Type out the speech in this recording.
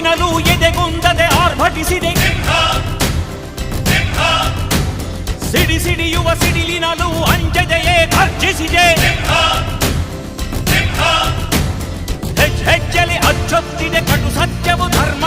ಸೋಲಿನಲು ಎದೆಗುಂದದೆ ಆರ್ಭಟಿಸಿದೆ. ಸಿಡಿ ಸಿಡಿಯುವ ಸಿಡಿಲಿನಲು ಅಂಜದೆಯೇ ಗರ್ಜಿಸಿದೆ. ಹೆಜ್ಜೆಲಿ ಅಚ್ಚೊತ್ತಿದೆ ಕಟು ಸತ್ಯವು ಧರ್ಮ.